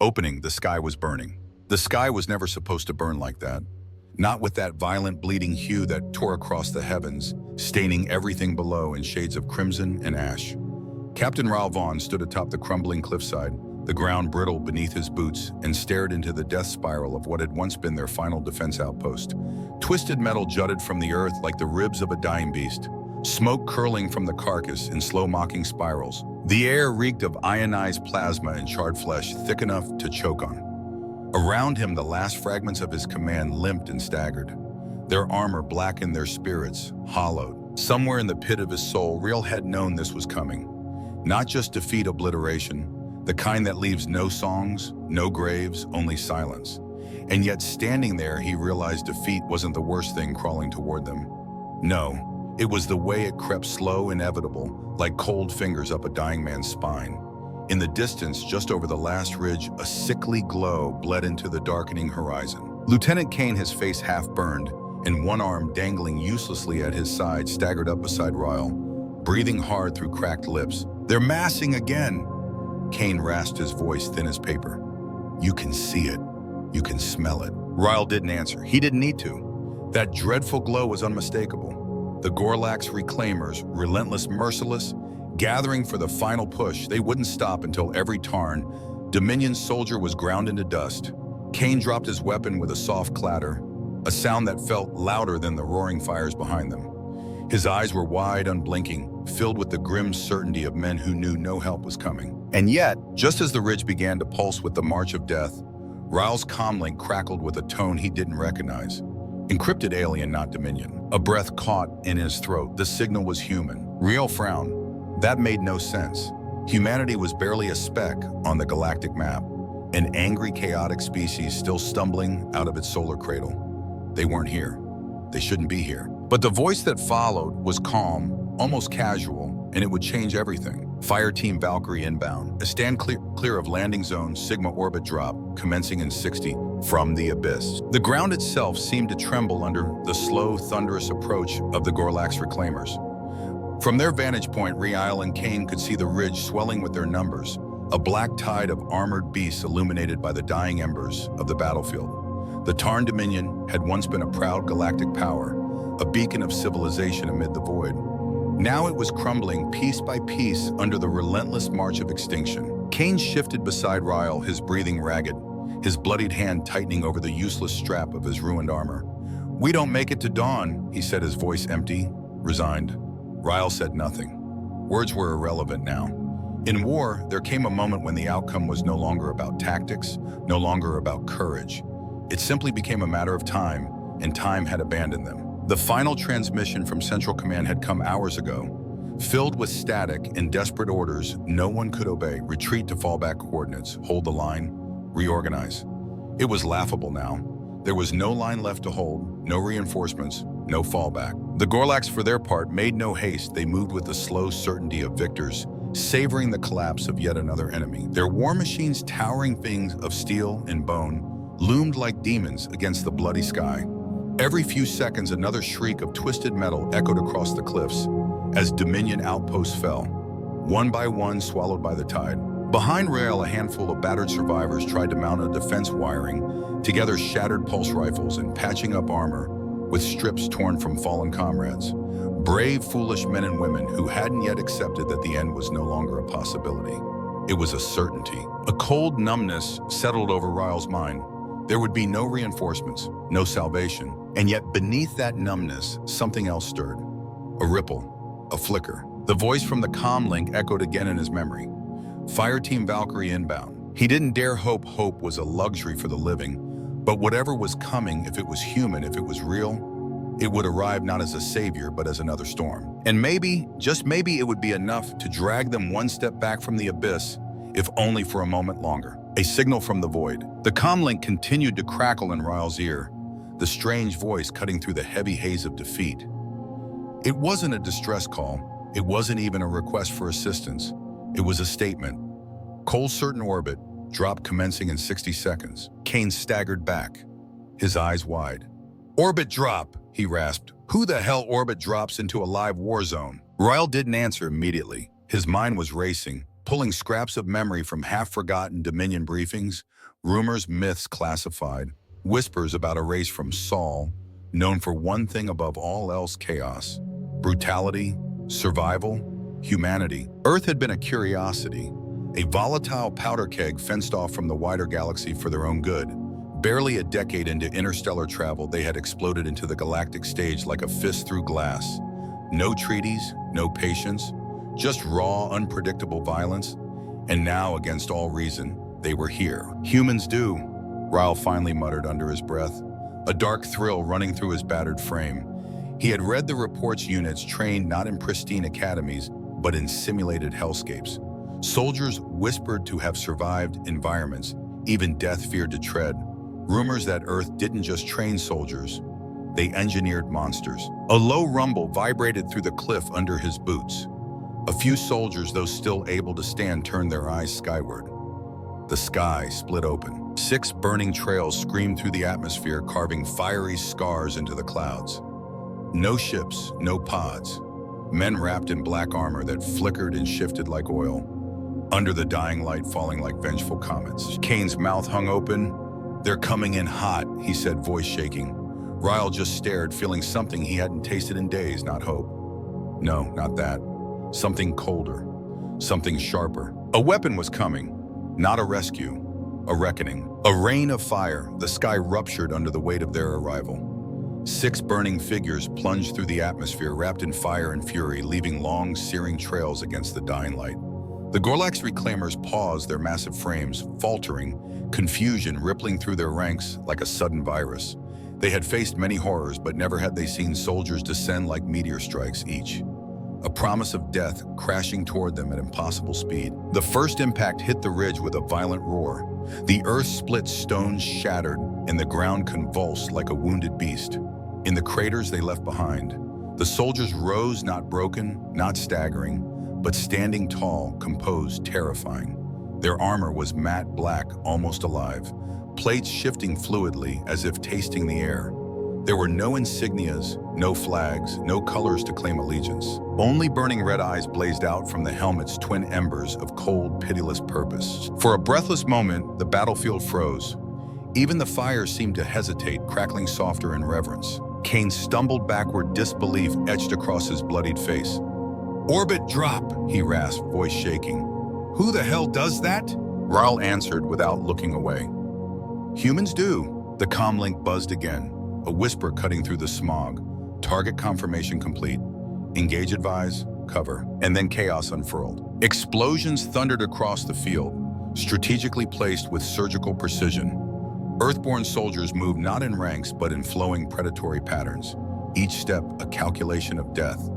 Opening, the sky was burning. The sky was never supposed to burn like that. Not with that violent bleeding hue that tore across the heavens, staining everything below in shades of crimson and ash. Captain Raoul Vaughn stood atop the crumbling cliffside, the ground brittle beneath his boots, and stared into the death spiral of what had once been their final defense outpost. Twisted metal jutted from the earth like the ribs of a dying beast, smoke curling from the carcass in slow mocking spirals. The air reeked of ionized plasma and charred flesh thick enough to choke on. Around him, the last fragments of his command limped and staggered. Their armor blackened, their spirits hollowed. Somewhere in the pit of his soul, Raoul had known this was coming. Not just defeat, obliteration, the kind that leaves no songs, no graves, only silence. And yet, standing there, he realized defeat wasn't the worst thing crawling toward them. No, it was the way it crept, slow, inevitable, like cold fingers up a dying man's spine. In the distance, just over the last ridge, a sickly glow bled into the darkening horizon. Lieutenant Kane, his face half burned, and one arm dangling uselessly at his side, staggered up beside Raoul, breathing hard through cracked lips. "They're massing again!" Kane rasped, his voice thin as paper. "You can see it. You can smell it." Raoul didn't answer. He didn't need to. That dreadful glow was unmistakable. The Gorlax reclaimers, relentless, merciless, gathering for the final push. They wouldn't stop until every Tarn, Dominion soldier was ground into dust. Kane dropped his weapon with a soft clatter, a sound that felt louder than the roaring fires behind them. His eyes were wide, unblinking, filled with the grim certainty of men who knew no help was coming. And yet, just as the ridge began to pulse with the march of death, Raoul's comlink crackled with a tone he didn't recognize. Encrypted alien, not Dominion. A breath caught in his throat. The signal was human. Raoul frowned. That made no sense. Humanity was barely a speck on the galactic map, an angry, chaotic species still stumbling out of its solar cradle. They weren't here. They shouldn't be here. But the voice that followed was calm, almost casual, and it would change everything. Fire Team Valkyrie inbound. A stand clear of landing zone, Sigma orbit drop, commencing in 60 from the abyss. The ground itself seemed to tremble under the slow, thunderous approach of the Gorlax reclaimers. From their vantage point, Raoul and Kane could see the ridge swelling with their numbers, a black tide of armored beasts illuminated by the dying embers of the battlefield. The Tarn Dominion had once been a proud galactic power, a beacon of civilization amid the void. Now it was crumbling piece by piece under the relentless march of extinction. Kane shifted beside Raoul, his breathing ragged, his bloodied hand tightening over the useless strap of his ruined armor. "We don't make it to dawn," he said, his voice empty, resigned. Raoul said nothing. Words were irrelevant now. In war, there came a moment when the outcome was no longer about tactics, no longer about courage. It simply became a matter of time, and time had abandoned them. The final transmission from Central Command had come hours ago, filled with static and desperate orders no one could obey. Retreat to fallback coordinates, hold the line, reorganize. It was laughable now. There was no line left to hold, no reinforcements, no fallback. The Gorlax, for their part, made no haste. They moved with the slow certainty of victors, savoring the collapse of yet another enemy. Their war machines, towering things of steel and bone, loomed like demons against the bloody sky. Every few seconds, another shriek of twisted metal echoed across the cliffs as Dominion outposts fell, one by one swallowed by the tide. Behind Raoul, a handful of battered survivors tried to mount a defense wiring, together shattered pulse rifles and patching up armor with strips torn from fallen comrades. Brave, foolish men and women who hadn't yet accepted that the end was no longer a possibility. It was a certainty. A cold numbness settled over Raoul's mind. There would be no reinforcements, no salvation. And yet beneath that numbness, something else stirred. A ripple, a flicker. The voice from the comlink echoed again in his memory. Fire Team Valkyrie inbound. He didn't dare hope hope was a luxury for the living, but whatever was coming, if it was human, if it was real, it would arrive not as a savior, but as another storm. And maybe, just maybe, it would be enough to drag them one step back from the abyss, if only for a moment longer. A signal from the void. The comlink continued to crackle in Raoul's ear, the strange voice cutting through the heavy haze of defeat. It wasn't a distress call. It wasn't even a request for assistance. It was a statement. Cold certain orbit, drop commencing in 60 seconds. Kane staggered back, his eyes wide. "Orbit drop," he rasped. "Who the hell orbit drops into a live war zone?" Raoul didn't answer immediately. His mind was racing, pulling scraps of memory from half-forgotten Dominion briefings, rumors, myths classified, whispers about a race from Sol, known for one thing above all else: chaos, brutality, survival, humanity. Earth had been a curiosity, a volatile powder keg fenced off from the wider galaxy for their own good. Barely a decade into interstellar travel, they had exploded into the galactic stage like a fist through glass. No treaties, no patience, just raw, unpredictable violence. And now, against all reason, they were here. Humans do, Ryle finally muttered under his breath, a dark thrill running through his battered frame. He had read the report's units trained not in pristine academies, but in simulated hellscapes. Soldiers whispered to have survived environments even death feared to tread. Rumors that Earth didn't just train soldiers, they engineered monsters. A low rumble vibrated through the cliff under his boots. A few soldiers, those still able to stand, turned their eyes skyward. The sky split open. 6 burning trails screamed through the atmosphere, carving fiery scars into the clouds. No ships, no pods. Men wrapped in black armor that flickered and shifted like oil, under the dying light falling like vengeful comets. Kane's mouth hung open. "They're coming in hot," he said, voice shaking. Ryle just stared, feeling something he hadn't tasted in days, not hope. No, not that. Something colder, something sharper. A weapon was coming, not a rescue, a reckoning. A rain of fire, the sky ruptured under the weight of their arrival. 6 burning figures plunged through the atmosphere, wrapped in fire and fury, leaving long, searing trails against the dying light. The Gorlax reclaimers paused, their massive frames faltering, confusion rippling through their ranks like a sudden virus. They had faced many horrors, but never had they seen soldiers descend like meteor strikes, each a promise of death crashing toward them at impossible speed. The first impact hit the ridge with a violent roar. The earth split, stones shattered, and the ground convulsed like a wounded beast. In the craters they left behind, the soldiers rose, not broken, not staggering, but standing tall, composed, terrifying. Their armor was matte black, almost alive, plates shifting fluidly as if tasting the air. There were no insignias, no flags, no colors to claim allegiance. Only burning red eyes blazed out from the helmet's twin embers of cold, pitiless purpose. For a breathless moment, the battlefield froze. Even the fire seemed to hesitate, crackling softer in reverence. Kane stumbled backward, disbelief etched across his bloodied face. "Orbit drop," he rasped, voice shaking. "Who the hell does that?" Ryle answered without looking away. "Humans do." The comlink buzzed again, a whisper cutting through the smog. Target confirmation complete. Engage advise, cover. And then chaos unfurled. Explosions thundered across the field, strategically placed with surgical precision. Earthborn soldiers moved not in ranks, but in flowing predatory patterns, each step a calculation of death.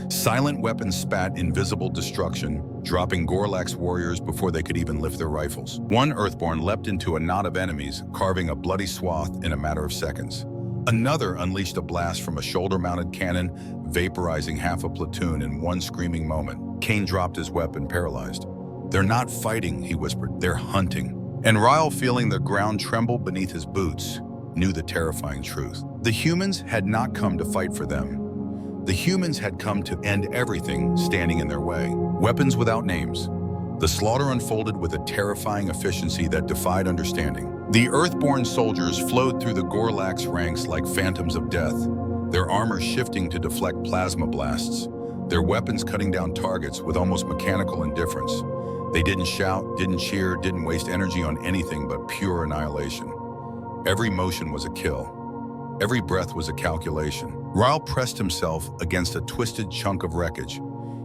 Silent weapons spat invisible destruction, dropping Gorlax warriors before they could even lift their rifles. One Earthborn leapt into a knot of enemies, carving a bloody swath in a matter of seconds. Another unleashed a blast from a shoulder-mounted cannon, vaporizing half a platoon in one screaming moment. Kane dropped his weapon, paralyzed. "They're not fighting," he whispered. "They're hunting." And Ryle, feeling the ground tremble beneath his boots, knew the terrifying truth. The humans had not come to fight for them. The humans had come to end everything standing in their way. Weapons without names. The slaughter unfolded with a terrifying efficiency that defied understanding. The Earthborn soldiers flowed through the Gorlax ranks like phantoms of death, their armor shifting to deflect plasma blasts, their weapons cutting down targets with almost mechanical indifference. They didn't shout, didn't cheer, didn't waste energy on anything but pure annihilation. Every motion was a kill. Every breath was a calculation. Ryle pressed himself against a twisted chunk of wreckage,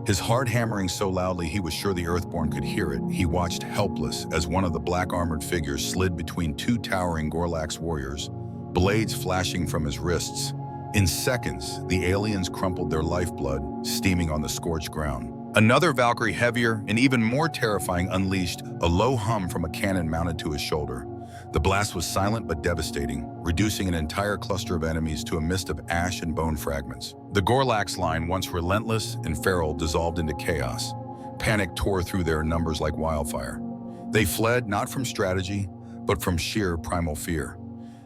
his heart hammering so loudly he was sure the Earthborn could hear it. He watched helpless as one of the black-armored figures slid between 2 towering Gorlax warriors, blades flashing from his wrists. In seconds, the aliens crumpled, their lifeblood steaming on the scorched ground. Another Valkyrie, heavier and even more terrifying, unleashed a low hum from a cannon mounted to his shoulder. The blast was silent but devastating, reducing an entire cluster of enemies to a mist of ash and bone fragments. The Gorlax line, once relentless and feral, dissolved into chaos. Panic tore through their numbers like wildfire. They fled not from strategy, but from sheer primal fear.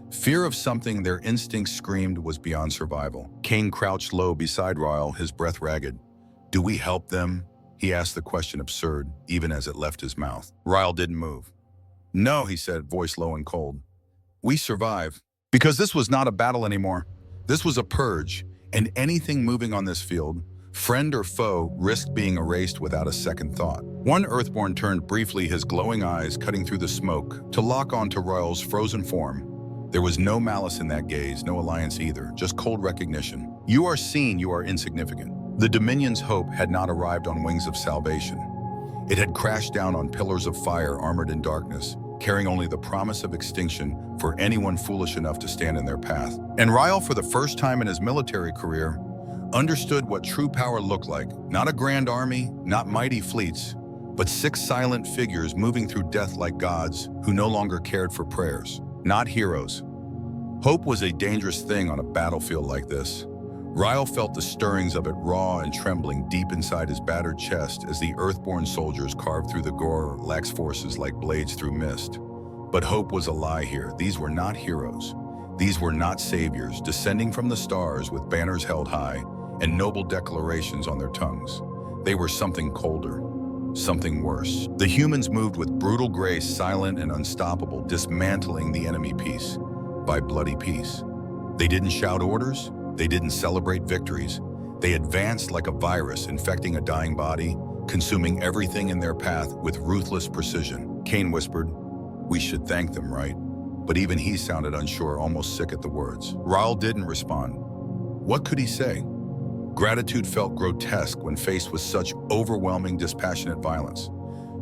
Fear of something their instincts screamed was beyond survival. Kane crouched low beside Ryle, his breath ragged. "Do we help them?" He asked the question absurd, even as it left his mouth. Ryle didn't move. "No," he said, voice low and cold. "We survive. Because this was not a battle anymore. This was a purge, and anything moving on this field, friend or foe, risked being erased without a second thought." One Earthborn turned briefly, his glowing eyes cutting through the smoke, to lock onto Ryle's frozen form. There was no malice in that gaze, no alliance either, just cold recognition. "You are seen, you are insignificant." The Dominion's hope had not arrived on wings of salvation. It had crashed down on pillars of fire armored in darkness, carrying only the promise of extinction for anyone foolish enough to stand in their path. And Ryle, for the first time in his military career, understood what true power looked like. Not a grand army, not mighty fleets, but 6 silent figures moving through death like gods who no longer cared for prayers. Not heroes. Hope was a dangerous thing on a battlefield like this. Ryle felt the stirrings of it raw and trembling deep inside his battered chest as the Earthborn soldiers carved through the Gorlax forces like blades through mist. But hope was a lie here. These were not heroes. These were not saviors, descending from the stars with banners held high and noble declarations on their tongues. They were something colder, something worse. The humans moved with brutal grace, silent and unstoppable, dismantling the enemy piece by bloody piece. They didn't shout orders. They didn't celebrate victories. They advanced like a virus, infecting a dying body, consuming everything in their path with ruthless precision. Kane whispered, "We should thank them, right?" But even he sounded unsure, almost sick at the words. Ryle didn't respond. What could he say? Gratitude felt grotesque when faced with such overwhelming, dispassionate violence.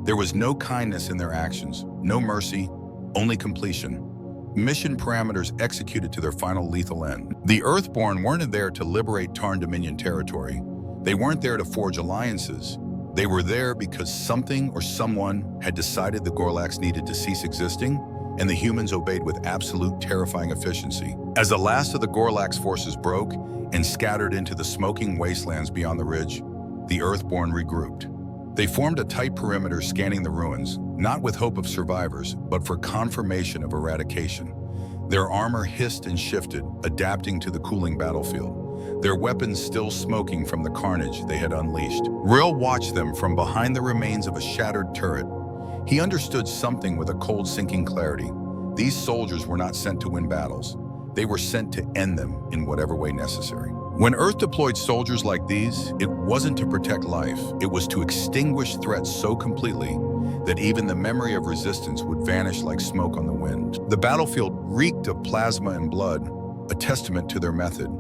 There was no kindness in their actions, no mercy, only completion. Mission parameters executed to their final lethal end. The Earthborn weren't there to liberate Tarn Dominion territory. They weren't there to forge alliances. They were there because something or someone had decided the Gorlax needed to cease existing, and the humans obeyed with absolute terrifying efficiency. As the last of the Gorlax forces broke and scattered into the smoking wastelands beyond the ridge, the Earthborn regrouped. They formed a tight perimeter scanning the ruins, not with hope of survivors, but for confirmation of eradication. Their armor hissed and shifted, adapting to the cooling battlefield, their weapons still smoking from the carnage they had unleashed. Rill watched them from behind the remains of a shattered turret. He understood something with a cold, sinking clarity. These soldiers were not sent to win battles. They were sent to end them in whatever way necessary. When Earth deployed soldiers like these, it wasn't to protect life. It was to extinguish threats so completely that even the memory of resistance would vanish like smoke on the wind. The battlefield reeked of plasma and blood, a testament to their method.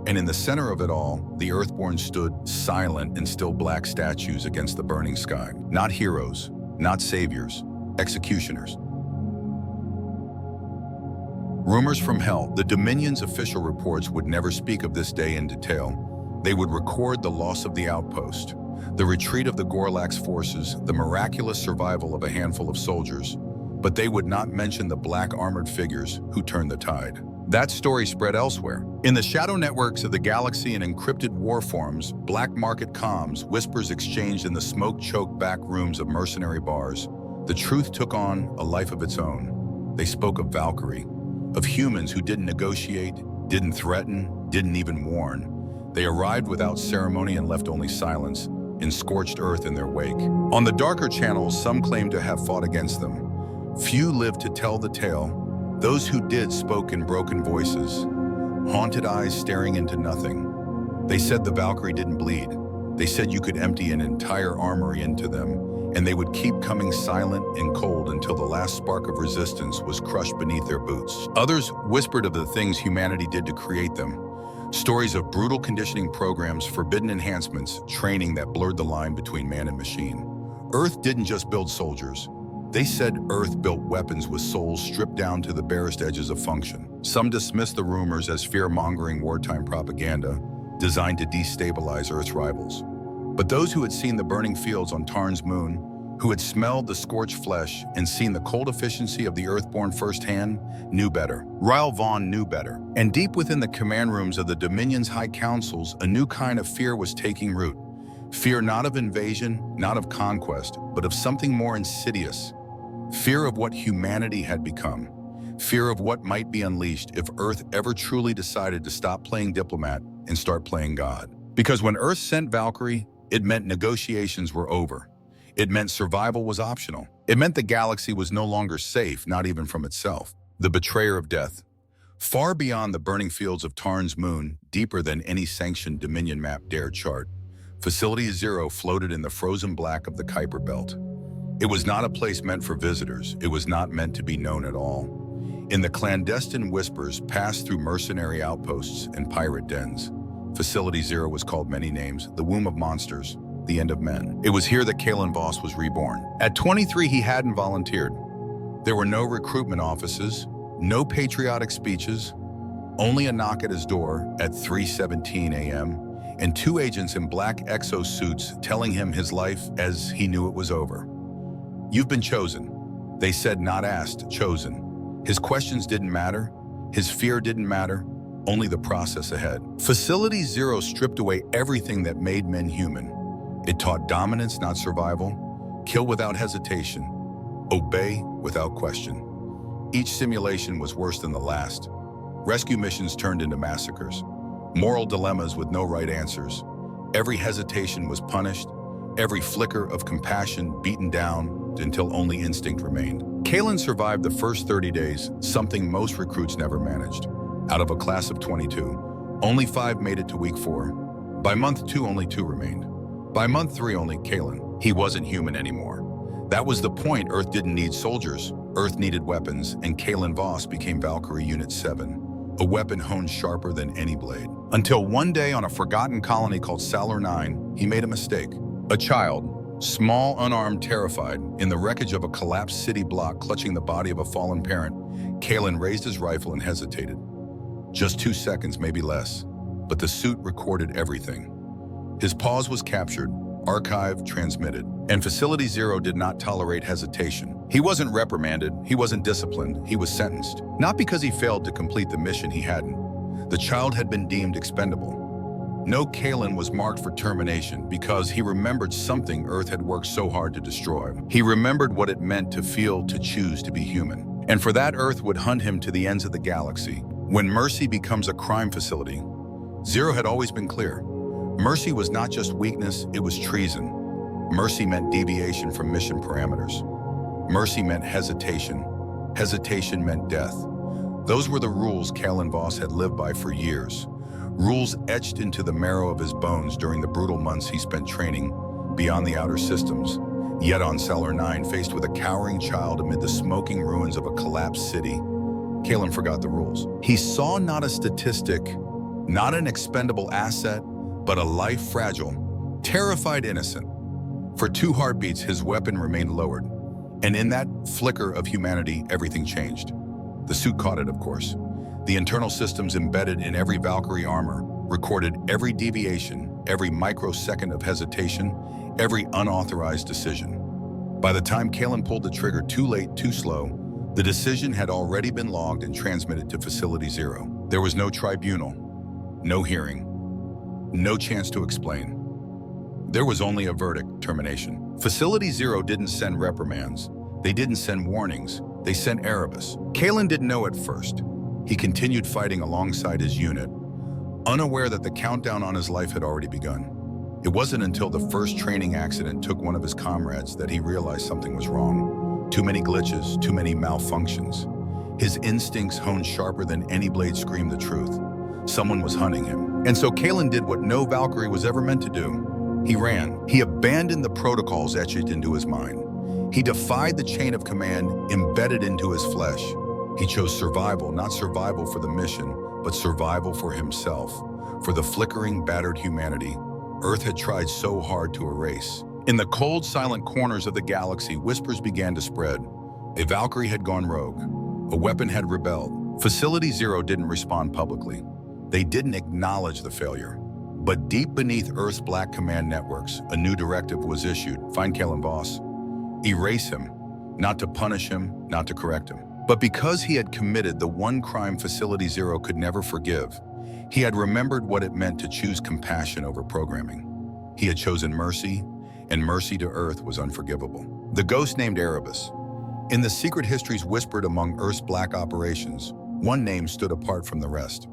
And in the center of it all, the Earthborn stood silent and still black statues against the burning sky. Not heroes, not saviors, executioners. Rumors from hell, the Dominion's official reports would never speak of this day in detail. They would record the loss of the outpost, the retreat of the Gorlax forces, the miraculous survival of a handful of soldiers, but they would not mention the black armored figures who turned the tide. That story spread elsewhere. In the shadow networks of the galaxy and encrypted war forums, black market comms, whispers exchanged in the smoke-choked back rooms of mercenary bars, the truth took on a life of its own. They spoke of Valkyrie, of humans who didn't negotiate, didn't threaten, didn't even warn. They arrived without ceremony and left only silence, in scorched earth in their wake. On the darker channels, some claimed to have fought against them. Few lived to tell the tale. Those who did spoke in broken voices, haunted eyes staring into nothing. They said the Valkyrie didn't bleed. They said you could empty an entire armory into them, and they would keep coming silent and cold until the last spark of resistance was crushed beneath their boots. Others whispered of the things humanity did to create them. Stories of brutal conditioning programs, forbidden enhancements, training that blurred the line between man and machine. Earth didn't just build soldiers. They said Earth built weapons with souls stripped down to the barest edges of function. Some dismissed the rumors as fear-mongering wartime propaganda designed to destabilize Earth's rivals. But those who had seen the burning fields on Tarn's moon, who had smelled the scorched flesh and seen the cold efficiency of the Earthborn firsthand, knew better. Ryle Vaughn knew better. And deep within the command rooms of the Dominion's high councils, a new kind of fear was taking root. Fear not of invasion, not of conquest, but of something more insidious. Fear of what humanity had become. Fear of what might be unleashed if Earth ever truly decided to stop playing diplomat and start playing God. Because when Earth sent Valkyrie, It meant negotiations were over. It meant survival was optional. It meant the galaxy was no longer safe, not even from itself. The betrayer of death. Far beyond the burning fields of Tarn's moon, deeper than any sanctioned Dominion map dared chart, Facility Zero floated in the frozen black of the Kuiper Belt. It was not a place meant for visitors. It was not meant to be known at all. In the clandestine whispers passed through mercenary outposts and pirate dens, Facility Zero was called many names: the womb of monsters, the end of men. It was here that Kalen Voss was reborn. At 23, he hadn't volunteered. There were no recruitment offices, no patriotic speeches, only a knock at his door at 3:17 a.m. and two agents in black exosuits telling him his life as he knew it was over. You've been chosen. They said, not asked, chosen. His questions didn't matter. His fear didn't matter. Only the process ahead. Facility Zero stripped away everything that made men human. It taught dominance, not survival. Kill without hesitation. Obey without question. Each simulation was worse than the last. Rescue missions turned into massacres. Moral dilemmas with no right answers. Every hesitation was punished. Every flicker of compassion beaten down until only instinct remained. Kalen survived the first 30 days, something most recruits never managed. Out of a class of 22, only 5 made it to week 4. By month 2, only 2 remained. By month 3, only Kalen. He wasn't human anymore. That was the point. Earth didn't need soldiers. Earth needed weapons, and Kalen Voss became Valkyrie Unit 7, a weapon honed sharper than any blade. Until one day on a forgotten colony called Salar 9, he made a mistake. A child, small, unarmed, terrified, in the wreckage of a collapsed city block clutching the body of a fallen parent, Kalen raised his rifle and hesitated. Just 2 seconds, maybe less, but the suit recorded everything. His pause was captured, archived, transmitted, and Facility Zero did not tolerate hesitation. He wasn't reprimanded, he wasn't disciplined, he was sentenced. Not because he failed to complete the mission, he hadn't. The child had been deemed expendable. No, Kalen was marked for termination because he remembered something Earth had worked so hard to destroy. He remembered what it meant to feel, to choose to be human. And for that, Earth would hunt him to the ends of the galaxy. When Mercy becomes a crime facility, Zero had always been clear. Mercy was not just weakness, it was treason. Mercy meant deviation from mission parameters. Mercy meant hesitation. Hesitation meant death. Those were the rules Kalen Voss had lived by for years. Rules etched into the marrow of his bones during the brutal months he spent training beyond the outer systems. Yet on Salar 9, faced with a cowering child amid the smoking ruins of a collapsed city, Kalen forgot the rules. He saw not a statistic, not an expendable asset, but a life fragile, terrified innocent. For 2 heartbeats, his weapon remained lowered. And in that flicker of humanity, everything changed. The suit caught it, of course. The internal systems embedded in every Valkyrie armor recorded every deviation, every microsecond of hesitation, every unauthorized decision. By the time Kalen pulled the trigger, too late, too slow, the decision had already been logged and transmitted to Facility Zero. There was no tribunal, no hearing, no chance to explain. There was only a verdict: termination. Facility Zero didn't send reprimands. They didn't send warnings. They sent Erebus. Kalen didn't know at first. He continued fighting alongside his unit, unaware that the countdown on his life had already begun. It wasn't until the first training accident took one of his comrades that he realized something was wrong. Too many glitches, too many malfunctions. His instincts honed sharper than any blade screamed the truth. Someone was hunting him. And so Kalen did what no Valkyrie was ever meant to do. He ran. He abandoned the protocols etched into his mind. He defied the chain of command embedded into his flesh. He chose survival, not survival for the mission, but survival for himself, for the flickering, battered humanity Earth had tried so hard to erase. In the cold, silent corners of the galaxy, whispers began to spread. A Valkyrie had gone rogue. A weapon had rebelled. Facility Zero didn't respond publicly. They didn't acknowledge the failure. But deep beneath Earth's black command networks, a new directive was issued. Find Kalen Voss. Erase him. Not to punish him, not to correct him. But because he had committed the one crime Facility Zero could never forgive, he had remembered what it meant to choose compassion over programming. He had chosen mercy, and mercy to Earth was unforgivable. The ghost named Erebus. In the secret histories whispered among Earth's black operations, one name stood apart from the rest.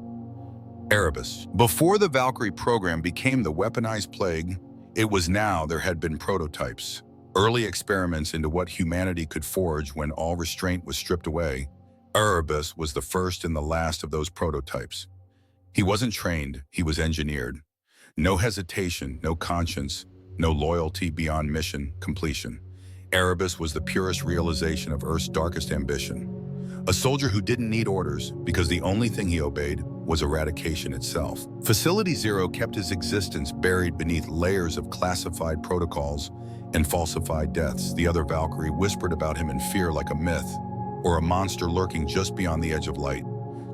Erebus. Before the Valkyrie program became the weaponized plague, It was now there had been prototypes, early experiments into what humanity could forge when all restraint was stripped away. Erebus was the first and the last of those prototypes. He wasn't trained, he was engineered. No hesitation, no conscience, no loyalty beyond mission completion. Erebus was the purest realization of Earth's darkest ambition. A soldier who didn't need orders because the only thing he obeyed was eradication itself. Facility Zero kept his existence buried beneath layers of classified protocols and falsified deaths. The other Valkyrie whispered about him in fear like a myth, or a monster lurking just beyond the edge of light.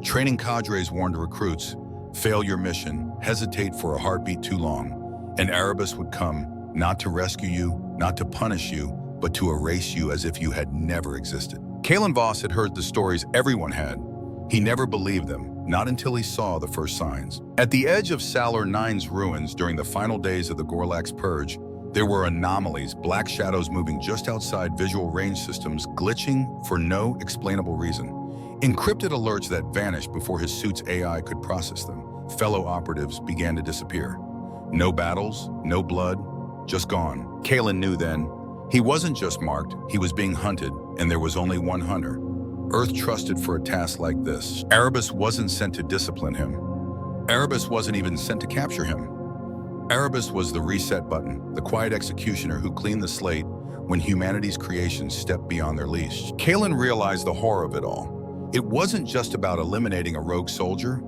Training cadres warned recruits, fail your mission, hesitate for a heartbeat too long, and Erebus would come, not to rescue you, not to punish you, but to erase you as if you had never existed. Kalen Voss had heard the stories everyone had. He never believed them, not until he saw the first signs. At the edge of Salar 9's ruins during the final days of the Gorlak's purge, there were anomalies, black shadows moving just outside visual range systems, glitching for no explainable reason. Encrypted alerts that vanished before his suit's AI could process them. Fellow operatives began to disappear. No battles, no blood, just gone. Kalen knew then. He wasn't just marked, he was being hunted, and there was only one hunter. Earth trusted for a task like this. Erebus wasn't sent to discipline him. Erebus wasn't even sent to capture him. Erebus was the reset button, the quiet executioner who cleaned the slate when humanity's creations stepped beyond their leash. Kalen realized the horror of it all. It wasn't just about eliminating a rogue soldier.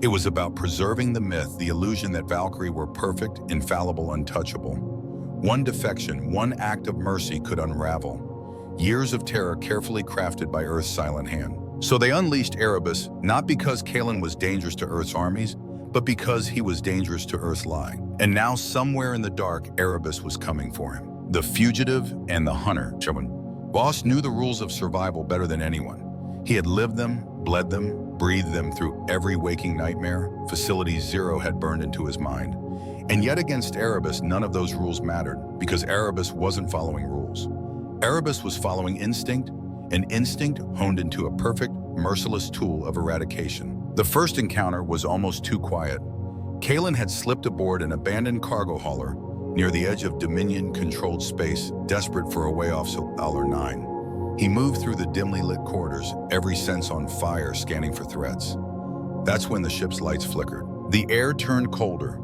It was about preserving the myth, the illusion that Valkyrie were perfect, infallible, untouchable. One defection, one act of mercy could unravel. Years of terror carefully crafted by Earth's silent hand. So they unleashed Erebus, not because Kalen was dangerous to Earth's armies, but because he was dangerous to Earth's lie. And now somewhere in the dark, Erebus was coming for him. The fugitive and the hunter. Voss knew the rules of survival better than anyone. He had lived them, bled them, breathed them through every waking nightmare. Facility Zero had burned into his mind. And yet against Erebus, none of those rules mattered, because Erebus wasn't following rules. Erebus was following instinct, an instinct honed into a perfect, merciless tool of eradication. The first encounter was almost too quiet. Kalen had slipped aboard an abandoned cargo hauler near the edge of Dominion-controlled space, desperate for a way off Salar 9. He moved through the dimly lit corridors, every sense on fire, scanning for threats. That's when the ship's lights flickered. The air turned colder.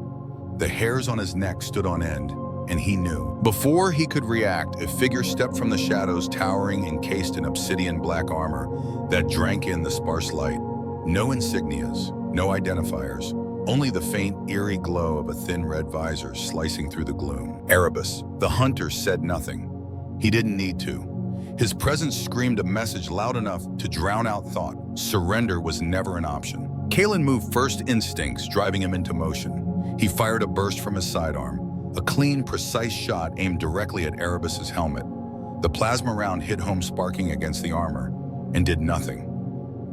The hairs on his neck stood on end, and he knew. Before he could react, a figure stepped from the shadows, towering, encased in obsidian black armor that drank in the sparse light. No insignias, no identifiers, only the faint, eerie glow of a thin red visor slicing through the gloom. Erebus, the hunter, said nothing. He didn't need to. His presence screamed a message loud enough to drown out thought. Surrender was never an option. Kalen moved first instincts, driving him into motion. He fired a burst from his sidearm, a clean, precise shot aimed directly at Erebus's helmet. The plasma round hit home, sparking against the armor, and did nothing.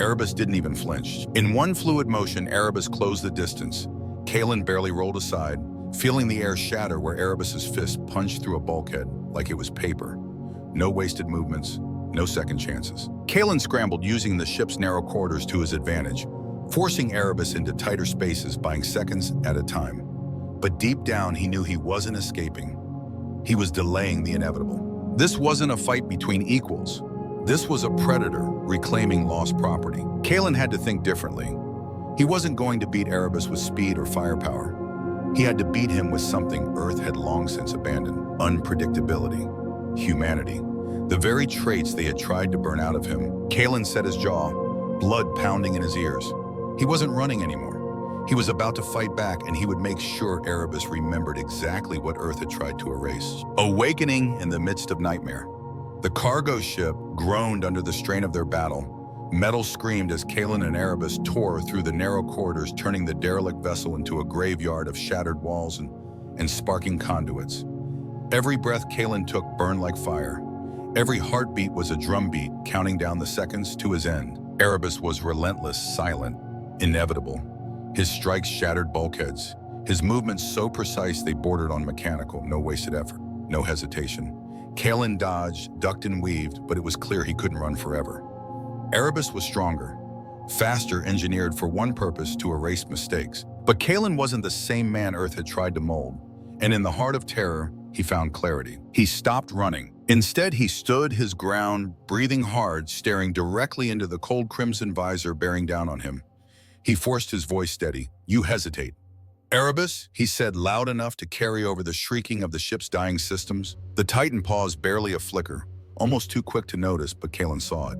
Erebus didn't even flinch. In one fluid motion, Erebus closed the distance. Kalen barely rolled aside, feeling the air shatter where Erebus's fist punched through a bulkhead like it was paper. No wasted movements, no second chances. Kalen scrambled, using the ship's narrow corridors to his advantage, forcing Erebus into tighter spaces, buying seconds at a time. But deep down, he knew he wasn't escaping. He was delaying the inevitable. This wasn't a fight between equals. This was a predator reclaiming lost property. Kalen had to think differently. He wasn't going to beat Erebus with speed or firepower. He had to beat him with something Earth had long since abandoned: unpredictability, humanity, the very traits they had tried to burn out of him. Kalen set his jaw, blood pounding in his ears. He wasn't running anymore. He was about to fight back, and he would make sure Erebus remembered exactly what Earth had tried to erase. Awakening in the midst of nightmare. The cargo ship groaned under the strain of their battle. Metal screamed as Kalen and Erebus tore through the narrow corridors, turning the derelict vessel into a graveyard of shattered walls and sparking conduits. Every breath Kalen took burned like fire. Every heartbeat was a drumbeat, counting down the seconds to his end. Erebus was relentless, silent, inevitable. His strikes shattered bulkheads. His movements so precise they bordered on mechanical. No wasted effort, no hesitation. Kalen dodged, ducked and weaved, but it was clear he couldn't run forever. Erebus was stronger, faster, engineered for one purpose: to erase mistakes. But Kalen wasn't the same man Earth had tried to mold. And in the heart of terror, he found clarity. He stopped running. Instead, he stood his ground, breathing hard, staring directly into the cold crimson visor bearing down on him. He forced his voice steady. "You hesitate." "Erebus," he said loud enough to carry over the shrieking of the ship's dying systems. The Titan paused, barely a flicker, almost too quick to notice, but Kalen saw it.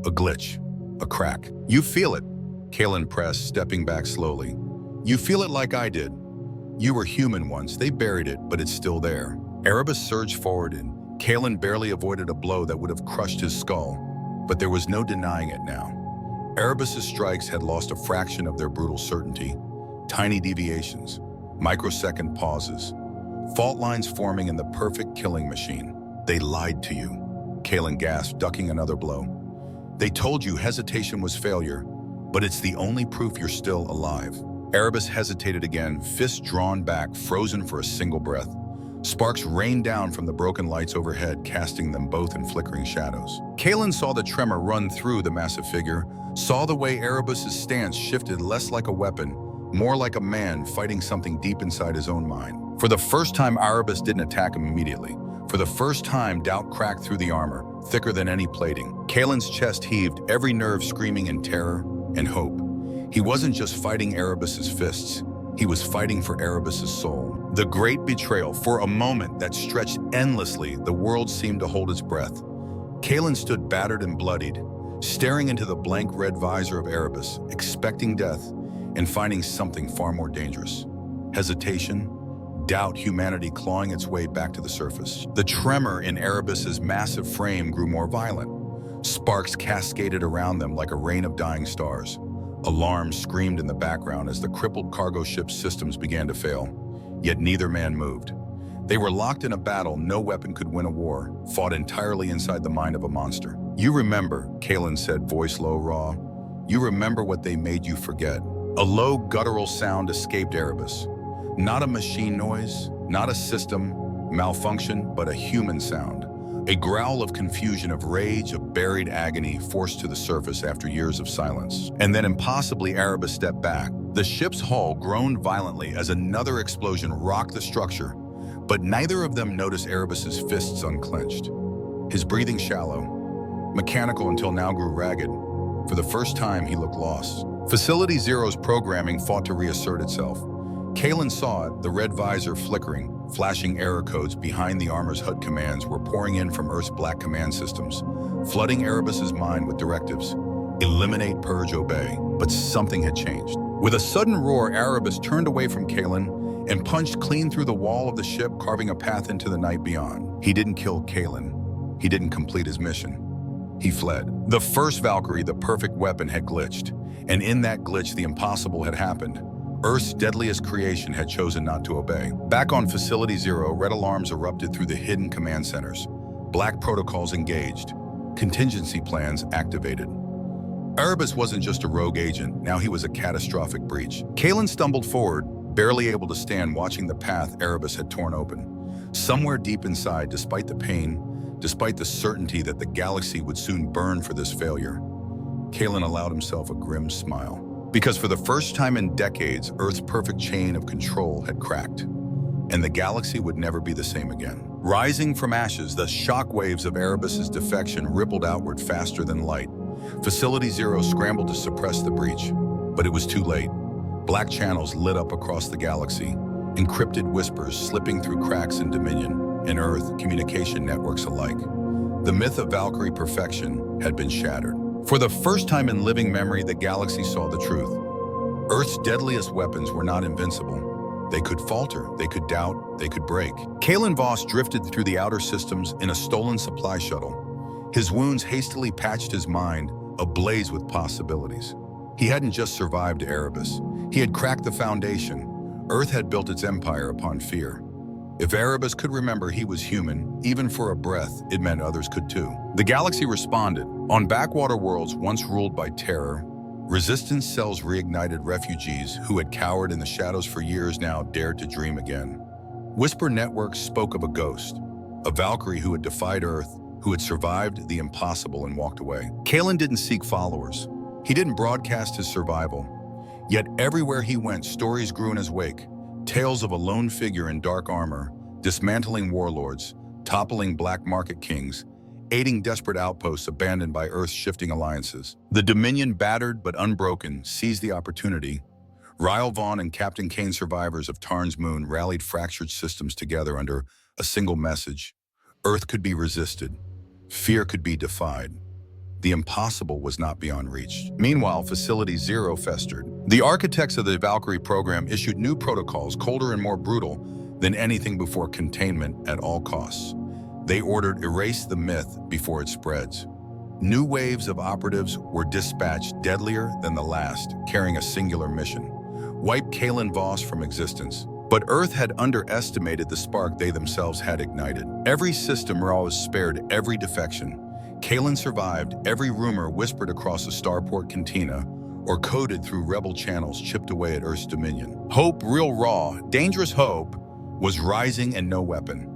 A glitch, a crack. "You feel it," Kalen pressed, stepping back slowly. "You feel it like I did. You were human once. They buried it, but it's still there." Erebus surged forward, and Kalen barely avoided a blow that would have crushed his skull, but there was no denying it now. Erebus's strikes had lost a fraction of their brutal certainty. Tiny deviations, microsecond pauses, fault lines forming in the perfect killing machine. "They lied to you," Kalen gasped, ducking another blow. "They told you hesitation was failure, but it's the only proof you're still alive." Erebus hesitated again, fists drawn back, frozen for a single breath. Sparks rained down from the broken lights overhead, casting them both in flickering shadows. Kalen saw the tremor run through the massive figure, saw the way Erebus's stance shifted less like a weapon, more like a man fighting something deep inside his own mind. For the first time, Erebus didn't attack him immediately. For the first time, doubt cracked through the armor, thicker than any plating. Kalen's chest heaved, every nerve screaming in terror and hope. He wasn't just fighting Erebus's fists. He was fighting for Erebus's soul. The great betrayal. For a moment that stretched endlessly, the world seemed to hold its breath. Kalen stood battered and bloodied, staring into the blank red visor of Erebus, expecting death and finding something far more dangerous. Hesitation, doubt, humanity clawing its way back to the surface. The tremor in Erebus's massive frame grew more violent. Sparks cascaded around them like a rain of dying stars. Alarms screamed in the background as the crippled cargo ship's systems began to fail. Yet neither man moved. They were locked in a battle no weapon could win, a war fought entirely inside the mind of a monster. "You remember," Kalen said, voice low, raw. "You remember what they made you forget." A low, guttural sound escaped Erebus. Not a machine noise, not a system malfunction, but a human sound. A growl of confusion, of rage, of buried agony forced to the surface after years of silence. And then impossibly, Erebus stepped back. The ship's hull groaned violently as another explosion rocked the structure, but neither of them noticed Erebus's fists unclenched. His breathing shallow, mechanical until now grew ragged. For the first time, he looked lost. Facility Zero's programming fought to reassert itself. Kalen saw it, the red visor flickering, flashing error codes behind the armor's HUD commands were pouring in from Earth's black command systems, flooding Erebus's mind with directives. Eliminate, purge, obey. But something had changed. With a sudden roar, Erebus turned away from Kalen and punched clean through the wall of the ship, carving a path into the night beyond. He didn't kill Kalen. He didn't complete his mission. He fled. The first Valkyrie, the perfect weapon, had glitched. And in that glitch, the impossible had happened. Earth's deadliest creation had chosen not to obey. Back on Facility Zero, red alarms erupted through the hidden command centers. Black protocols engaged. Contingency plans activated. Erebus wasn't just a rogue agent, now he was a catastrophic breach. Kalen stumbled forward, barely able to stand, watching the path Erebus had torn open. Somewhere deep inside, despite the pain, despite the certainty that the galaxy would soon burn for this failure, Kalen allowed himself a grim smile. Because for the first time in decades, Earth's perfect chain of control had cracked, and the galaxy would never be the same again. Rising from ashes, the shockwaves of Erebus's defection rippled outward faster than light. Facility Zero scrambled to suppress the breach, but it was too late. Black channels lit up across the galaxy, encrypted whispers slipping through cracks in Dominion and Earth communication networks alike. The myth of Valkyrie perfection had been shattered. For the first time in living memory, the galaxy saw the truth. Earth's deadliest weapons were not invincible. They could falter, they could doubt, they could break. Kalen Voss drifted through the outer systems in a stolen supply shuttle. His wounds hastily patched his mind, ablaze with possibilities. He hadn't just survived Erebus. He had cracked the foundation. Earth had built its empire upon fear. If Erebus could remember he was human, even for a breath, it meant others could too. The galaxy responded. On backwater worlds once ruled by terror, resistance cells reignited refugees who had cowered in the shadows for years now dared to dream again. Whisper networks spoke of a ghost, a Valkyrie who had defied Earth, who had survived the impossible and walked away. Kalen didn't seek followers. He didn't broadcast his survival. Yet everywhere he went, stories grew in his wake. Tales of a lone figure in dark armor, dismantling warlords, toppling black market kings, aiding desperate outposts abandoned by Earth's shifting alliances. The Dominion, battered but unbroken, seized the opportunity. Ryle Vaughn and Captain Kane, survivors of Tarn's moon, rallied fractured systems together under a single message. Earth could be resisted. Fear could be defied. The impossible was not beyond reach. Meanwhile, Facility Zero festered. The architects of the Valkyrie program issued new protocols, colder and more brutal than anything before: containment at all costs. They ordered erase the myth before it spreads. New waves of operatives were dispatched, deadlier than the last, carrying a singular mission: wipe Kalen Voss from existence. But Earth had underestimated the spark they themselves had ignited. Every system was spared, every defection. Kalen survived, every rumor whispered across a starport cantina or coded through rebel channels chipped away at Earth's dominion. Hope, real raw, dangerous hope, was rising, and no weapon,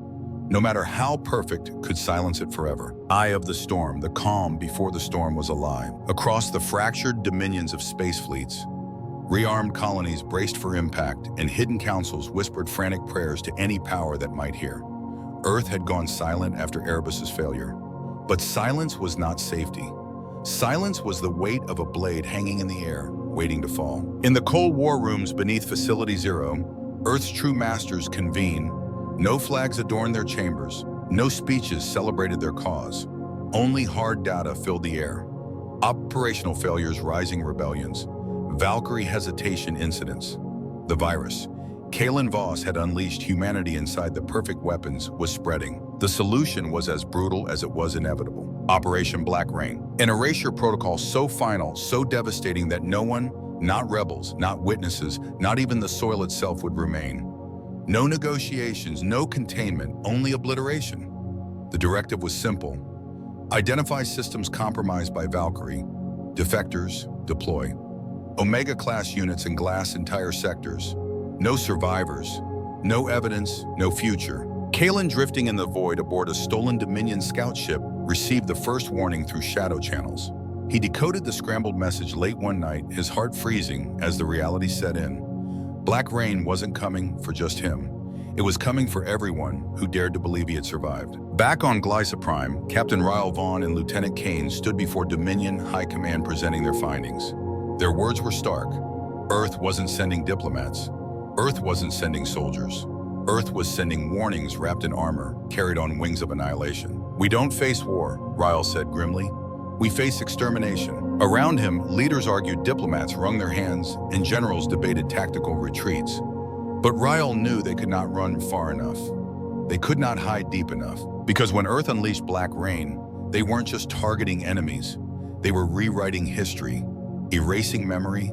no matter how perfect, could silence it forever. Eye of the storm, the calm before the storm was a lie. Across the fractured dominions of space fleets, rearmed colonies braced for impact, and hidden councils whispered frantic prayers to any power that might hear. Earth had gone silent after Erebus's failure. But silence was not safety. Silence was the weight of a blade hanging in the air, waiting to fall. In the cold war rooms beneath Facility Zero, Earth's true masters convene. No flags adorned their chambers. No speeches celebrated their cause. Only hard data filled the air. Operational failures, rising rebellions, Valkyrie hesitation incidents. The virus Kalen Voss had unleashed humanity inside the perfect weapons was spreading. The solution was as brutal as it was inevitable. Operation Black Rain, an erasure protocol so final, so devastating that no one, not rebels, not witnesses, not even the soil itself, would remain. No negotiations, no containment, only obliteration. The directive was simple: identify systems compromised by Valkyrie. Defectors, deploy. Omega-class units and glass entire sectors. No survivors, no evidence, no future. Kalen, drifting in the void aboard a stolen Dominion scout ship, received the first warning through shadow channels. He decoded the scrambled message late one night, his heart freezing as the reality set in. Black Rain wasn't coming for just him. It was coming for everyone who dared to believe he had survived. Back on Glysa Prime, Captain Ryle Vaughn and Lieutenant Kane stood before Dominion High Command presenting their findings. Their words were stark. Earth wasn't sending diplomats. Earth wasn't sending soldiers. Earth was sending warnings wrapped in armor, carried on wings of annihilation. We don't face war, Ryle said grimly. We face extermination. Around him, leaders argued, diplomats wrung their hands, and generals debated tactical retreats. But Ryle knew they could not run far enough. They could not hide deep enough. Because when Earth unleashed Black Rain, they weren't just targeting enemies. They were rewriting history, erasing memory,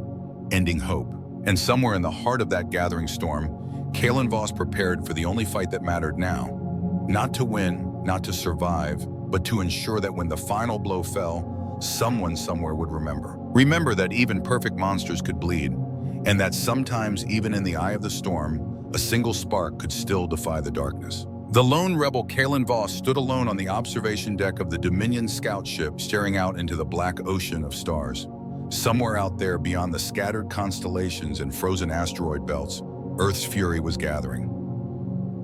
ending hope. And somewhere in the heart of that gathering storm, Kalen Voss prepared for the only fight that mattered now. Not to win, not to survive, but to ensure that when the final blow fell, someone somewhere would remember. Remember that even perfect monsters could bleed, and that sometimes, even in the eye of the storm, a single spark could still defy the darkness. The lone rebel Kalen Voss stood alone on the observation deck of the Dominion scout ship, staring out into the black ocean of stars. Somewhere out there, beyond the scattered constellations and frozen asteroid belts, Earth's fury was gathering.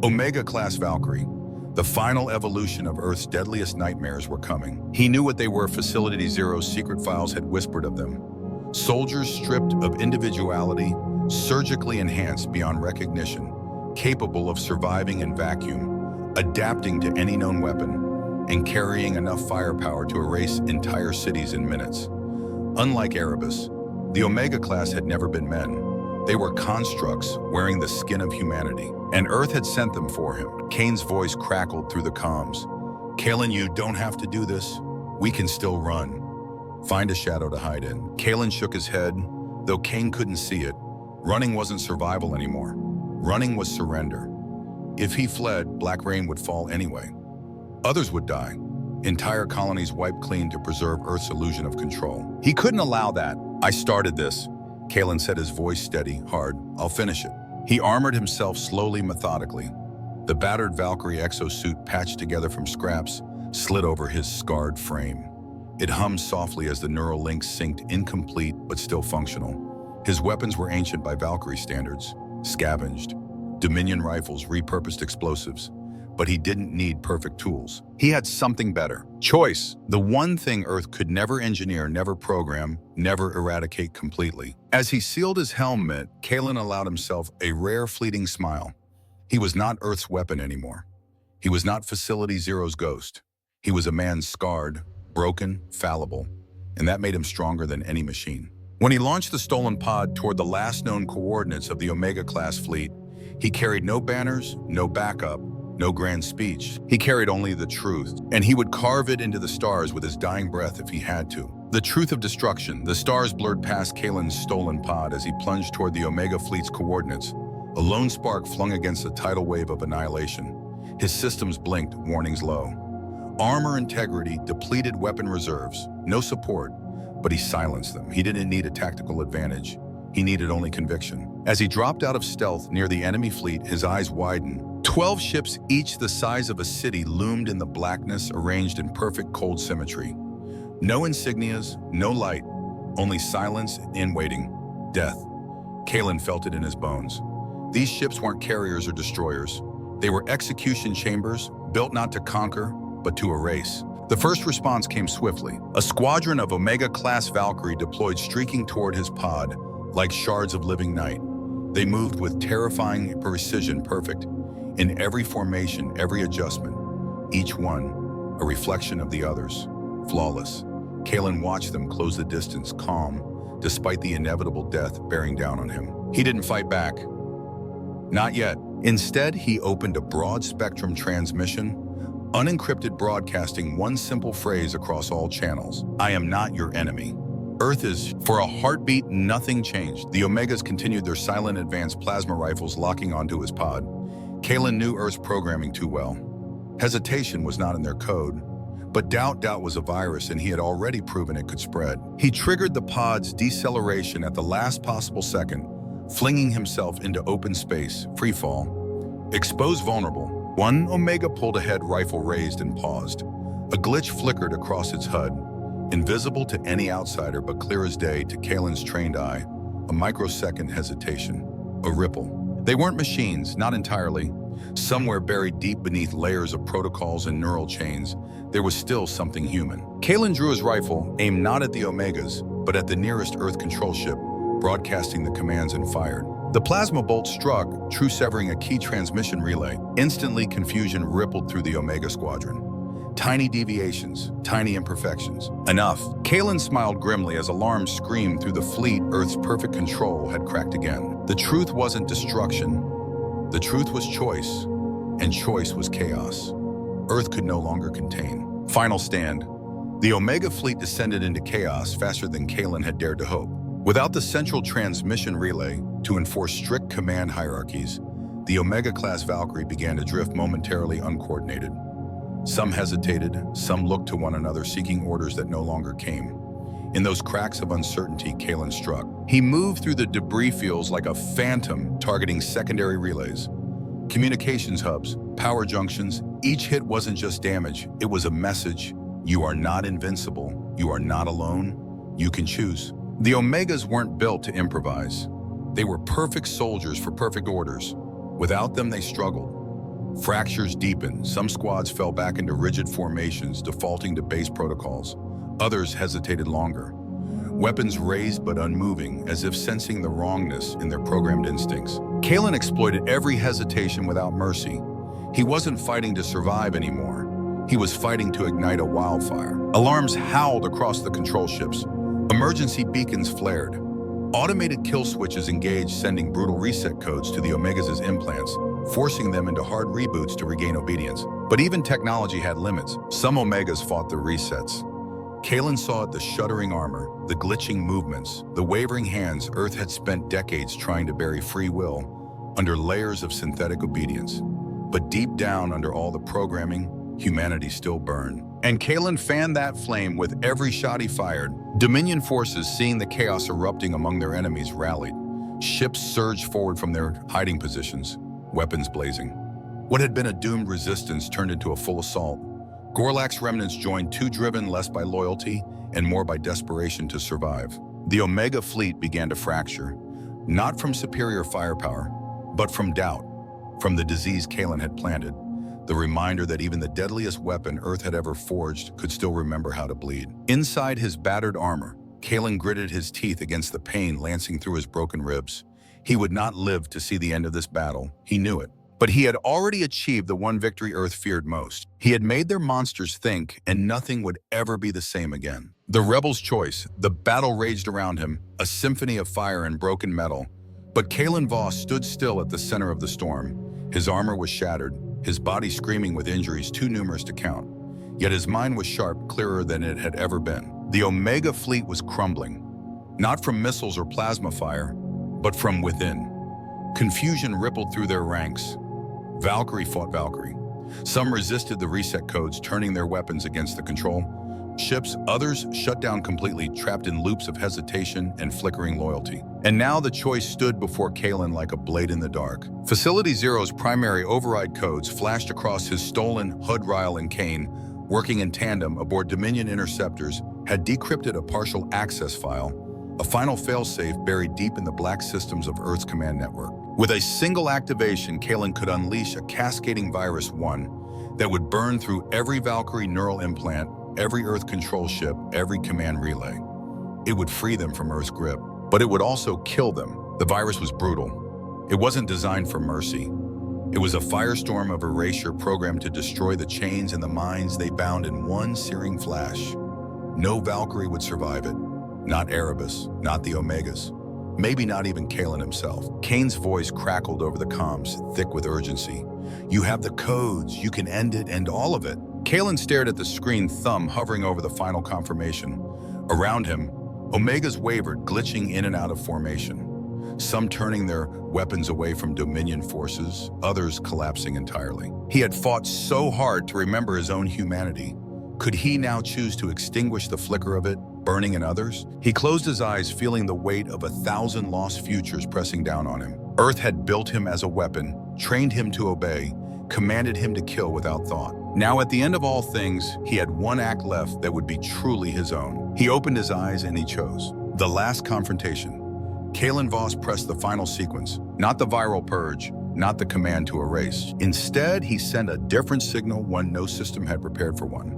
Omega-class Valkyrie, the final evolution of Earth's deadliest nightmares, were coming. He knew what they were. Facility Zero's secret files had whispered of them. Soldiers stripped of individuality, surgically enhanced beyond recognition, capable of surviving in vacuum, adapting to any known weapon, and carrying enough firepower to erase entire cities in minutes. Unlike Erebus, the Omega class had never been men. They were constructs wearing the skin of humanity, and Earth had sent them for him. Kane's voice crackled through the comms. Kalen, you don't have to do this. We can still run. Find a shadow to hide in. Kalen shook his head, though Kane couldn't see it. Running wasn't survival anymore. Running was surrender. If he fled, Black Rain would fall anyway. Others would die. Entire colonies wiped clean to preserve Earth's illusion of control. He couldn't allow that. I started this. Kalen said, his voice steady, hard. I'll finish it. He armored himself slowly, methodically. The battered Valkyrie exosuit, patched together from scraps, slid over his scarred frame. It hummed softly as the neural links synced, incomplete but still functional. His weapons were ancient by Valkyrie standards, scavenged, Dominion rifles, repurposed explosives. But he didn't need perfect tools. He had something better. Choice, the one thing Earth could never engineer, never program, never eradicate completely. As he sealed his helmet, Kalen allowed himself a rare fleeting smile. He was not Earth's weapon anymore. He was not Facility Zero's ghost. He was a man scarred, broken, fallible, and that made him stronger than any machine. When he launched the stolen pod toward the last known coordinates of the Omega-class fleet, he carried no banners, no backup, no grand speech. He carried only the truth, and he would carve it into the stars with his dying breath if he had to. The truth of destruction. The stars blurred past Kalen's stolen pod as he plunged toward the Omega fleet's coordinates. A lone spark flung against a tidal wave of annihilation. His systems blinked, warnings low. Armor integrity, depleted weapon reserves, no support, but he silenced them. He didn't need a tactical advantage. He needed only conviction. As he dropped out of stealth near the enemy fleet, his eyes widened. 12 ships, each the size of a city, loomed in the blackness, arranged in perfect cold symmetry. No insignias, no light, only silence in waiting. Death. Kalen felt it in his bones. These ships weren't carriers or destroyers. They were execution chambers, built not to conquer, but to erase. The first response came swiftly. A squadron of Omega-class Valkyrie deployed, streaking toward his pod like shards of living night. They moved with terrifying precision, perfect. In every formation, every adjustment, each one a reflection of the others, flawless. Kalen watched them close the distance, calm, despite the inevitable death bearing down on him. He didn't fight back. Not yet. Instead, he opened a broad-spectrum transmission, unencrypted, broadcasting one simple phrase across all channels. I am not your enemy. Earth is. For a heartbeat, nothing changed. The Omegas continued their silent advanced plasma rifles, locking onto his pod. Kalen knew Earth's programming too well. Hesitation was not in their code, but doubt was a virus, and he had already proven it could spread. He triggered the pod's deceleration at the last possible second, flinging himself into open space, free fall. Exposed vulnerable, one Omega pulled ahead, rifle raised and paused. A glitch flickered across its HUD, invisible to any outsider but clear as day to Kalen's trained eye. A microsecond hesitation, a ripple. They weren't machines, not entirely. Somewhere buried deep beneath layers of protocols and neural chains, there was still something human. Kalen drew his rifle, aimed not at the Omegas, but at the nearest Earth control ship, broadcasting the commands, and fired. The plasma bolt struck, true severing a key transmission relay. Instantly, confusion rippled through the Omega squadron. Tiny deviations, tiny imperfections. Enough. Kalen smiled grimly as alarms screamed through the fleet. Earth's perfect control had cracked again. The truth wasn't destruction. The truth was choice, and choice was chaos. Earth could no longer contain. Final stand. The Omega fleet descended into chaos faster than Kalen had dared to hope. Without the central transmission relay to enforce strict command hierarchies, the Omega-class Valkyrie began to drift, momentarily uncoordinated. Some hesitated, some looked to one another, seeking orders that no longer came. In those cracks of uncertainty, Kalen struck. He moved through the debris fields like a phantom, targeting secondary relays, communications hubs, power junctions. Each hit wasn't just damage, it was a message. You are not invincible. You are not alone. You can choose. The Omegas weren't built to improvise. They were perfect soldiers for perfect orders. Without them, they struggled. Fractures deepened. Some squads fell back into rigid formations, defaulting to base protocols. Others hesitated longer. Weapons raised but unmoving, as if sensing the wrongness in their programmed instincts. Kalen exploited every hesitation without mercy. He wasn't fighting to survive anymore. He was fighting to ignite a wildfire. Alarms howled across the control ships. Emergency beacons flared. Automated kill switches engaged, sending brutal reset codes to the Omegas' implants, forcing them into hard reboots to regain obedience. But even technology had limits. Some Omegas fought the resets. Kalen saw it: the shuddering armor, the glitching movements, the wavering hands. Earth had spent decades trying to bury free will under layers of synthetic obedience. But deep down, under all the programming, humanity still burned. And Kalen fanned that flame with every shot he fired. Dominion forces, seeing the chaos erupting among their enemies, rallied. Ships surged forward from their hiding positions, weapons blazing. What had been a doomed resistance turned into a full assault. Gorlak's remnants joined, too driven less by loyalty and more by desperation to survive. The Omega fleet began to fracture, not from superior firepower, but from doubt. from the disease Kalen had planted, the reminder that even the deadliest weapon Earth had ever forged could still remember how to bleed. Inside his battered armor, Kalen gritted his teeth against the pain lancing through his broken ribs. He would not live to see the end of this battle. He knew it. But he had already achieved the one victory Earth feared most. He had made their monsters think, and nothing would ever be the same again. The rebel's choice, the battle raged around him, a symphony of fire and broken metal. But Kalen Voss stood still at the center of the storm. His armor was shattered, his body screaming with injuries too numerous to count. Yet his mind was sharp, clearer than it had ever been. The Omega fleet was crumbling, not from missiles or plasma fire, but from within. Confusion rippled through their ranks. Valkyrie fought Valkyrie. Some resisted the reset codes, turning their weapons against the control ships. Others shut down completely, trapped in loops of hesitation and flickering loyalty. And now the choice stood before Kalen like a blade in the dark. Facility Zero's primary override codes flashed across his stolen HUD, Ryle, and Kane, working in tandem aboard Dominion interceptors, had decrypted a partial access file, a final failsafe buried deep in the black systems of Earth's command network. With a single activation, Kalen could unleash a cascading virus one that would burn through every Valkyrie neural implant, every Earth control ship, every command relay. It would free them from Earth's grip, but it would also kill them. The virus was brutal. It wasn't designed for mercy. It was a firestorm of erasure programmed to destroy the chains and the minds they bound in one searing flash. No Valkyrie would survive it. Not Erebus, not the Omegas. Maybe not even Kalen himself. Kane's voice crackled over the comms, thick with urgency. You have the codes, you can end it, and all of it. Kalen stared at the screen, thumb hovering over the final confirmation. Around him, Omegas wavered, glitching in and out of formation. Some turning their weapons away from Dominion forces, others collapsing entirely. He had fought so hard to remember his own humanity. Could he now choose to extinguish the flicker of it, burning in others? He closed his eyes, feeling the weight of 1,000 lost futures pressing down on him. Earth had built him as a weapon, trained him to obey, commanded him to kill without thought. Now, at the end of all things, he had one act left that would be truly his own. He opened his eyes and he chose. The last confrontation. Kalen Voss pressed the final sequence, not the viral purge, not the command to erase. Instead, he sent a different signal, one no system had prepared for one.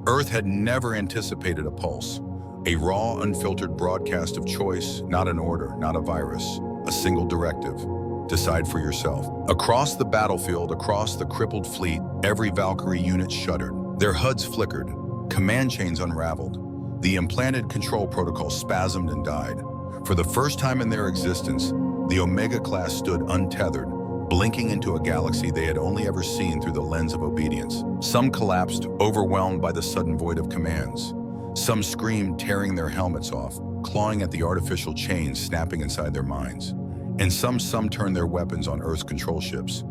Earth had never anticipated a pulse, a raw, unfiltered broadcast of choice, not an order, not a virus, a single directive. Decide for yourself. Across the battlefield, across the crippled fleet, every Valkyrie unit shuddered. Their HUDs flickered, command chains unraveled. The implanted control protocol spasmed and died. For the first time in their existence, the Omega class stood untethered, blinking into a galaxy they had only ever seen through the lens of obedience. Some collapsed, overwhelmed by the sudden void of commands. Some screamed, tearing their helmets off, clawing at the artificial chains snapping inside their minds. And some turned their weapons on Earth's control ships,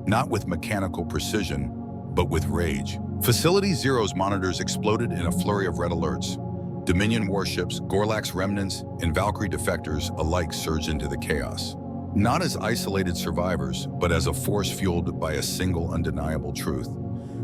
not with mechanical precision, but with rage. Facility Zero's monitors exploded in a flurry of red alerts. Dominion warships, Gorlak's remnants, and Valkyrie defectors alike surged into the chaos. Not as isolated survivors, but as a force fueled by a single undeniable truth.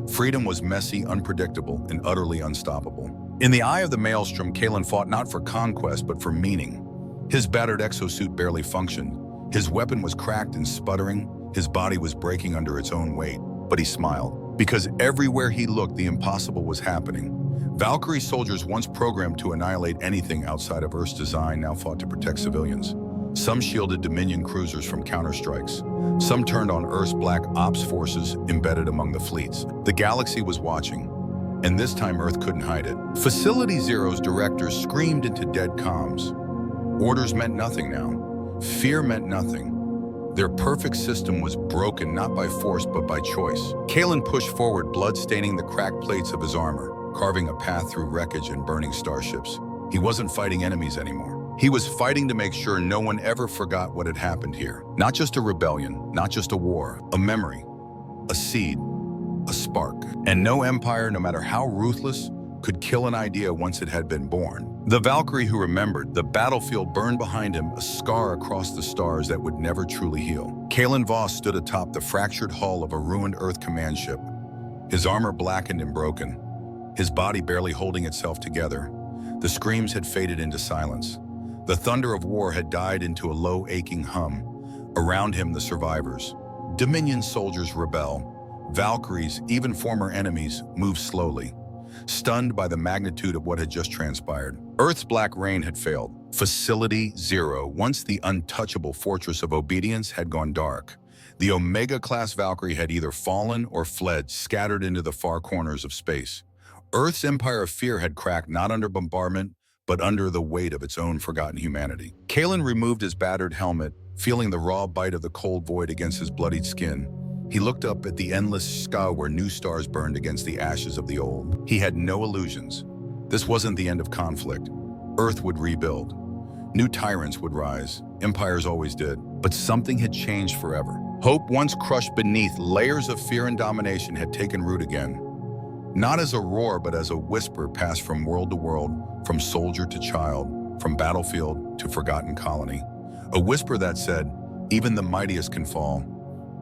Freedom was messy, unpredictable, and utterly unstoppable. In the eye of the maelstrom, Kalen fought not for conquest, but for meaning. His battered exosuit barely functioned. His weapon was cracked and sputtering. His body was breaking under its own weight. But he smiled, because everywhere he looked, the impossible was happening. Valkyrie soldiers, once programmed to annihilate anything outside of Earth's design, now fought to protect civilians. Some shielded Dominion cruisers from counterstrikes. Some turned on Earth's black ops forces embedded among the fleets. The galaxy was watching, and this time Earth couldn't hide it. Facility Zero's directors screamed into dead comms. Orders meant nothing now. Fear meant nothing. Their perfect system was broken not by force but by choice. Kalen pushed forward, blood staining the cracked plates of his armor, carving a path through wreckage and burning starships. He wasn't fighting enemies anymore. He was fighting to make sure no one ever forgot what had happened here. Not just a rebellion, not just a war, a memory, a seed, a spark. And no empire, no matter how ruthless, could kill an idea once it had been born. The Valkyrie who remembered, the battlefield burned behind him, a scar across the stars that would never truly heal. Kalen Voss stood atop the fractured hull of a ruined Earth command ship, his armor blackened and broken, his body barely holding itself together. The screams had faded into silence. The thunder of war had died into a low, aching hum. Around him, the survivors, Dominion soldiers rebel. Valkyries, even former enemies, move slowly, stunned by the magnitude of what had just transpired. Earth's black rain had failed. Facility Zero, once the untouchable fortress of obedience, had gone dark. The Omega-class Valkyrie had either fallen or fled, scattered into the far corners of space. Earth's empire of fear had cracked not under bombardment, but under the weight of its own forgotten humanity. Kalen removed his battered helmet, feeling the raw bite of the cold void against his bloodied skin. He looked up at the endless sky where new stars burned against the ashes of the old. He had no illusions. This wasn't the end of conflict. Earth would rebuild. New tyrants would rise. Empires always did. But something had changed forever. Hope, once crushed beneath layers of fear and domination, had taken root again. Not as a roar, but as a whisper passed from world to world, from soldier to child, from battlefield to forgotten colony. A whisper that said, even the mightiest can fall.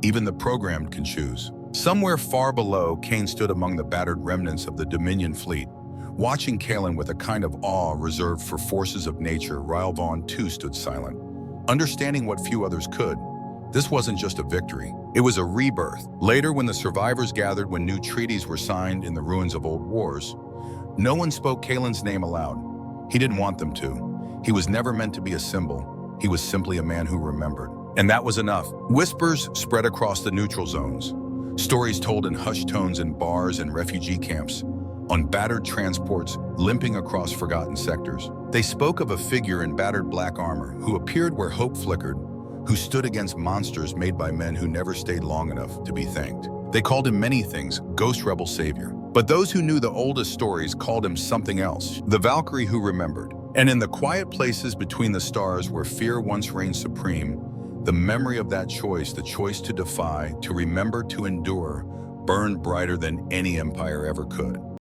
Even the programmed can choose. Somewhere far below, Kane stood among the battered remnants of the Dominion fleet. Watching Kalen with a kind of awe reserved for forces of nature, Ryle Vaughn too stood silent. Understanding what few others could, this wasn't just a victory. It was a rebirth. Later, when the survivors gathered, when new treaties were signed in the ruins of old wars, no one spoke Kalen's name aloud. He didn't want them to. He was never meant to be a symbol. He was simply a man who remembered. And that was enough. Whispers spread across the neutral zones. Stories told in hushed tones in bars and refugee camps, on battered transports limping across forgotten sectors. They spoke of a figure in battered black armor who appeared where hope flickered, who stood against monsters made by men who never stayed long enough to be thanked. They called him many things, ghost rebel savior. But those who knew the oldest stories called him something else, the Valkyrie who remembered. And in the quiet places between the stars where fear once reigned supreme, the memory of that choice, the choice to defy, to remember, to endure, burned brighter than any empire ever could.